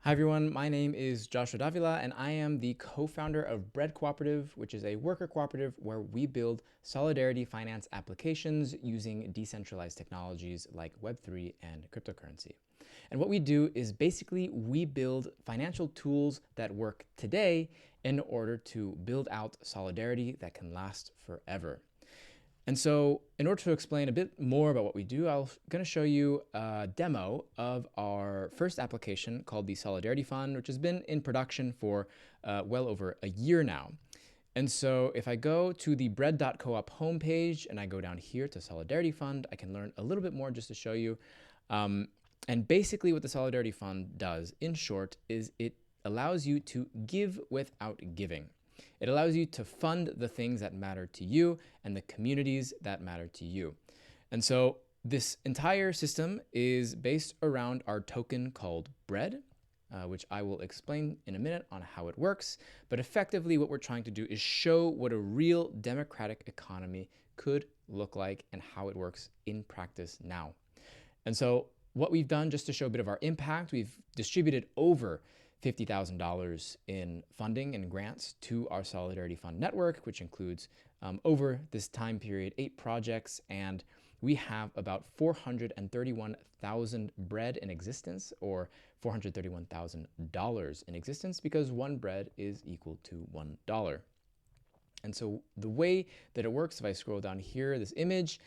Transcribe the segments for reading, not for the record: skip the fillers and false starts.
Hi everyone, my name is Joshua Davila and I am the co-founder of Bread Cooperative, which is a worker cooperative where we build solidarity finance applications using decentralized technologies like Web3 and cryptocurrency. And what we do is basically we build financial tools that work today in order to build out solidarity that can last forever. And so in order to explain a bit more about what we do, I'm going to show you a demo of our first application called the Solidarity Fund, which has been in production for well over a year now. And so if I go to the bread.coop homepage and I go down here to Solidarity Fund, I can learn a little bit more just to show you. And basically what the Solidarity Fund does, in short, is it allows you to give without giving. It allows you to fund the things that matter to you and the communities that matter to you. And so this entire system is based around our token called Bread, which I will explain in a minute on how it works. But effectively, what we're trying to do is show what a real democratic economy could look like and how it works in practice now. And so what we've done, just to show a bit of our impact, we've distributed over $50,000 in funding and grants to our Solidarity Fund network, which includes over this time period 8 projects, and we have about 431,000 bread in existence, or $431,000 in existence, because one bread is equal to $1. And so the way that it works, if I scroll down here, this image,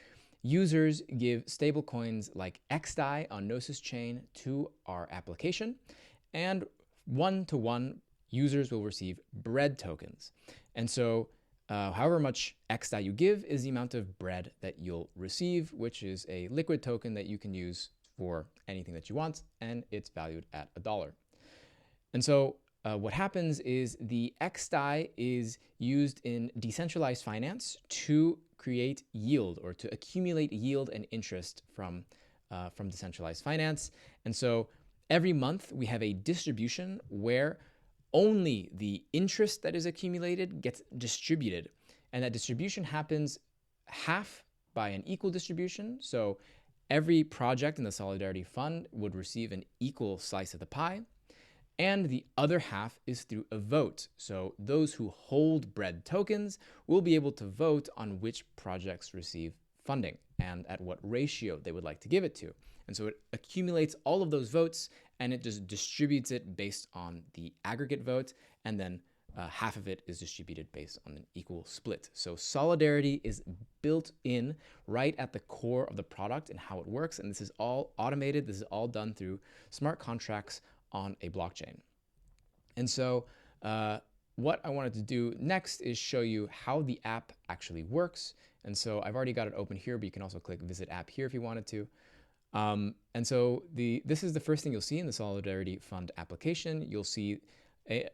users give stable coins like XDAI on Gnosis Chain to our application, and one-to-one users will receive bread tokens. And so however much XDAI you give is the amount of bread that you'll receive, which is a liquid token that you can use for anything that you want, and it's valued at $1. And so what happens is the XDAI is used in decentralized finance to create yield, or to accumulate yield and interest from decentralized finance. And so every month we have a distribution where only the interest that is accumulated gets distributed. And that distribution happens half by an equal distribution. So every project in the Solidarity Fund would receive an equal slice of the pie. And the other half is through a vote. So those who hold bread tokens will be able to vote on which projects receive funding and at what ratio they would like to give it to. And so it accumulates all of those votes and it just distributes it based on the aggregate vote, and then half of it is distributed based on an equal split. So solidarity is built in right at the core of the product and how it works, and this is all automated. This is all done through smart contracts on a blockchain. And so what I wanted to do next is show you how the app actually works. And so I've already got it open here, but you can also click Visit App here if you wanted to. And so this is the first thing you'll see in the Solidarity Fund application. You'll see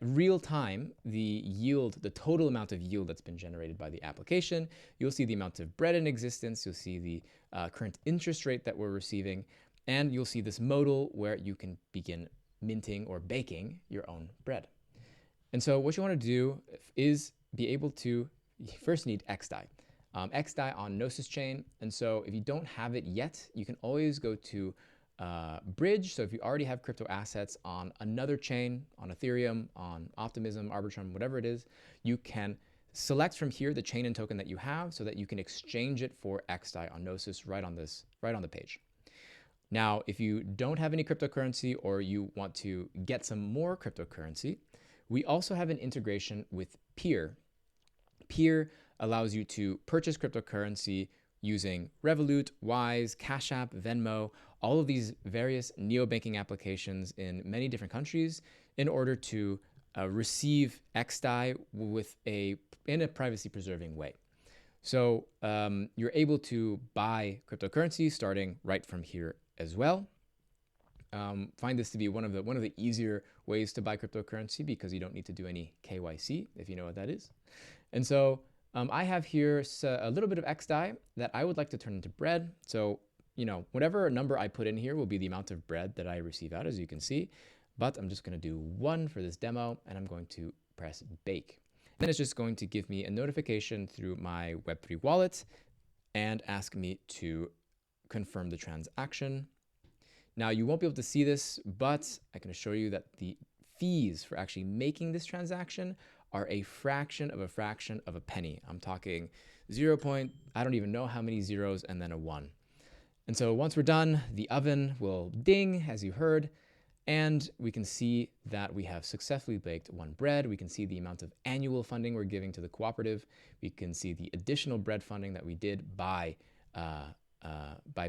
real time the yield, the total amount of yield that's been generated by the application. You'll see the amount of bread in existence. You'll see the current interest rate that we're receiving. And you'll see this modal where you can begin minting or baking your own bread. And so what you want to do is be able to, you first need XDAI. XDAI on Gnosis Chain. And so if you don't have it yet, you can always go to Bridge. So if you already have crypto assets on another chain, on Ethereum, on Optimism, Arbitrum, whatever it is, you can select from here the chain and token that you have so that you can exchange it for XDAI on Gnosis right on the page. Now, if you don't have any cryptocurrency or you want to get some more cryptocurrency, we also have an integration with Peer. Peer allows you to purchase cryptocurrency using Revolut, Wise, Cash App, Venmo, all of these various neobanking applications in many different countries in order to receive XDAI in a privacy-preserving way. So you're able to buy cryptocurrency starting right from here as well. Find this to be one of the easier ways to buy cryptocurrency because you don't need to do any KYC, if you know what that is. And so I have here a little bit of XDAI that I would like to turn into bread. So, whatever number I put in here will be the amount of bread that I receive out, as you can see. But I'm just going to do 1 for this demo, and I'm going to press bake. Then it's just going to give me a notification through my Web3 wallet and ask me to confirm the transaction. Now, you won't be able to see this, but I can assure you that the fees for actually making this transaction are a fraction of a penny. I'm talking 0. I don't even know how many zeros and then a 1. And so once we're done, the oven will ding, as you heard, and we can see that we have successfully baked one bread. We can see the amount of annual funding we're giving to the cooperative. We can see the additional bread funding that we did by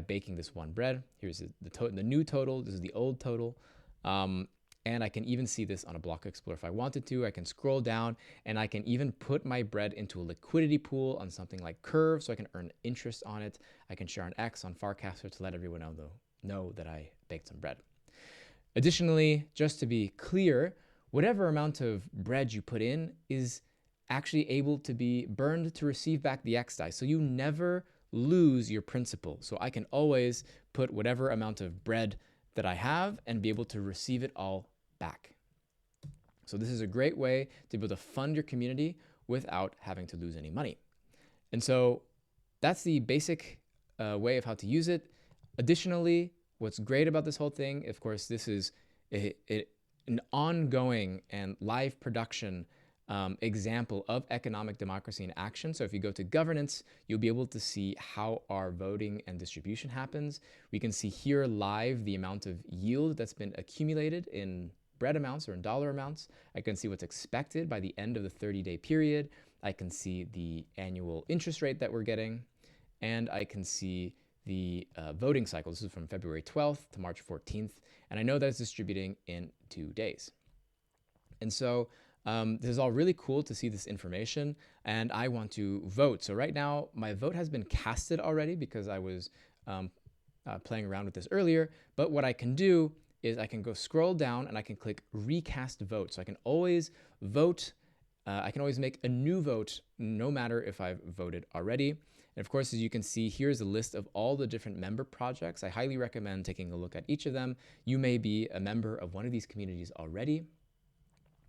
baking this one bread. Here's the new total. This is the old total. And I can even see this on a block explorer if I wanted to. I can scroll down and I can even put my bread into a liquidity pool on something like Curve so I can earn interest on it. I can share an X on Farcaster to let everyone know that I baked some bread. Additionally, just to be clear, whatever amount of bread you put in is actually able to be burned to receive back the X die. So you never lose your principal. So I can always put whatever amount of bread that I have and be able to receive it all back. So this is a great way to be able to fund your community without having to lose any money. And so that's the basic way of how to use it. Additionally, what's great about this whole thing, of course, this is an ongoing and live production example of economic democracy in action. So if you go to governance, you'll be able to see how our voting and distribution happens. We can see here live the amount of yield that's been accumulated in bread amounts or in dollar amounts. I can see what's expected by the end of the 30-day period. I can see the annual interest rate that we're getting, and I can see the voting cycle. This is from February 12th to March 14th, and I know that it's distributing in 2 days. And so this is all really cool to see this information, and I want to vote. So right now, my vote has been casted already because I was playing around with this earlier, but what I can do is I can go scroll down and I can click recast vote. So I can always vote. I can always make a new vote no matter if I've voted already. And of course, as you can see, here's a list of all the different member projects. I highly recommend taking a look at each of them. You may be a member of one of these communities already.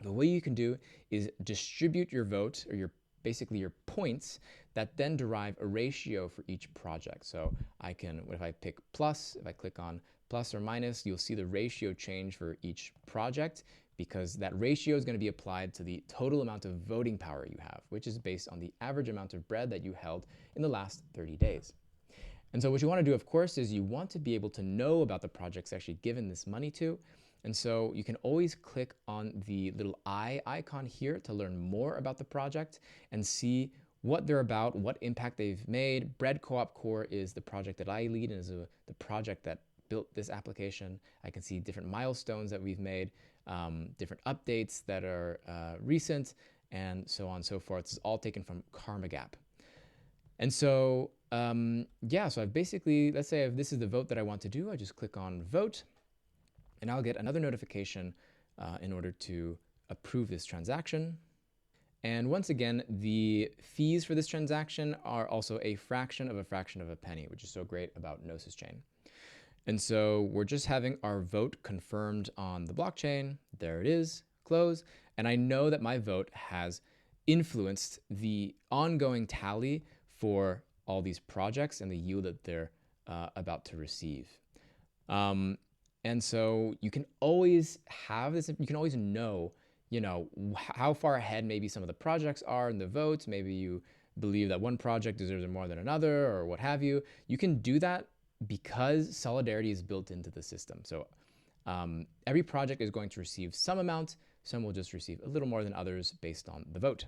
The way you can do is distribute your vote, or basically your points, that then derive a ratio for each project. So I can, if I pick plus, if I click on plus or minus, you'll see the ratio change for each project, because that ratio is going to be applied to the total amount of voting power you have, which is based on the average amount of bread that you held in the last 30 days. And so what you want to do, of course, is you want to be able to know about the projects actually given this money to. And so you can always click on the little eye icon here to learn more about the project and see what they're about, what impact they've made. Bread Co-op Core is the project that I lead and is the project that built this application. I can see different milestones that we've made, different updates that are recent, and so on and so forth. It's all taken from Karma Gap. And so, so I've basically, let's say if this is the vote that I want to do, I just click on vote, and I'll get another notification in order to approve this transaction. And once again, the fees for this transaction are also a fraction of a penny, which is so great about Gnosis Chain. And so we're just having our vote confirmed on the blockchain. There it is, close. And I know that my vote has influenced the ongoing tally for all these projects and the yield that they're about to receive. And so you can always have this, you can always know, how far ahead maybe some of the projects are in the votes. Maybe you believe that one project deserves it more than another or what have you. You can do that because solidarity is built into the system. So every project is going to receive some amount. Some will just receive a little more than others based on the vote.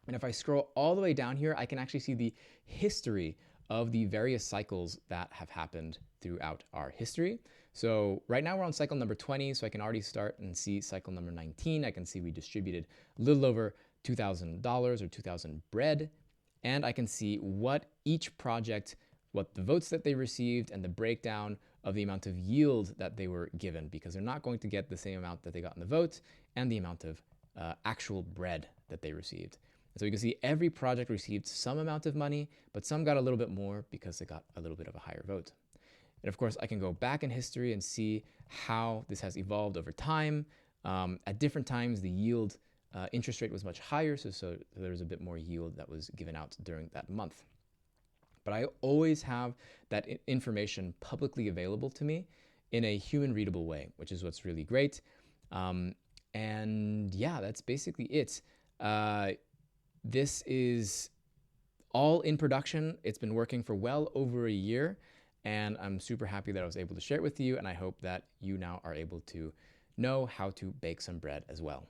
And if I scroll all the way down here, I can actually see the history of the various cycles that have happened throughout our history. So right now we're on cycle number 20, so I can already start and see cycle number 19. I can see we distributed a little over $2,000 or 2,000 bread, and I can see what each project, what the votes that they received, and the breakdown of the amount of yield that they were given, because they're not going to get the same amount that they got in the vote and the amount of actual bread that they received. And so you can see every project received some amount of money, but some got a little bit more because they got a little bit of a higher vote. And of course, I can go back in history and see how this has evolved over time. At different times, the yield interest rate was much higher, so there was a bit more yield that was given out during that month. But I always have that information publicly available to me in a human readable way, which is what's really great. And yeah, that's basically it. This is all in production. It's been working for well over a year, and I'm super happy that I was able to share it with you, and I hope that you now are able to know how to bake some bread as well.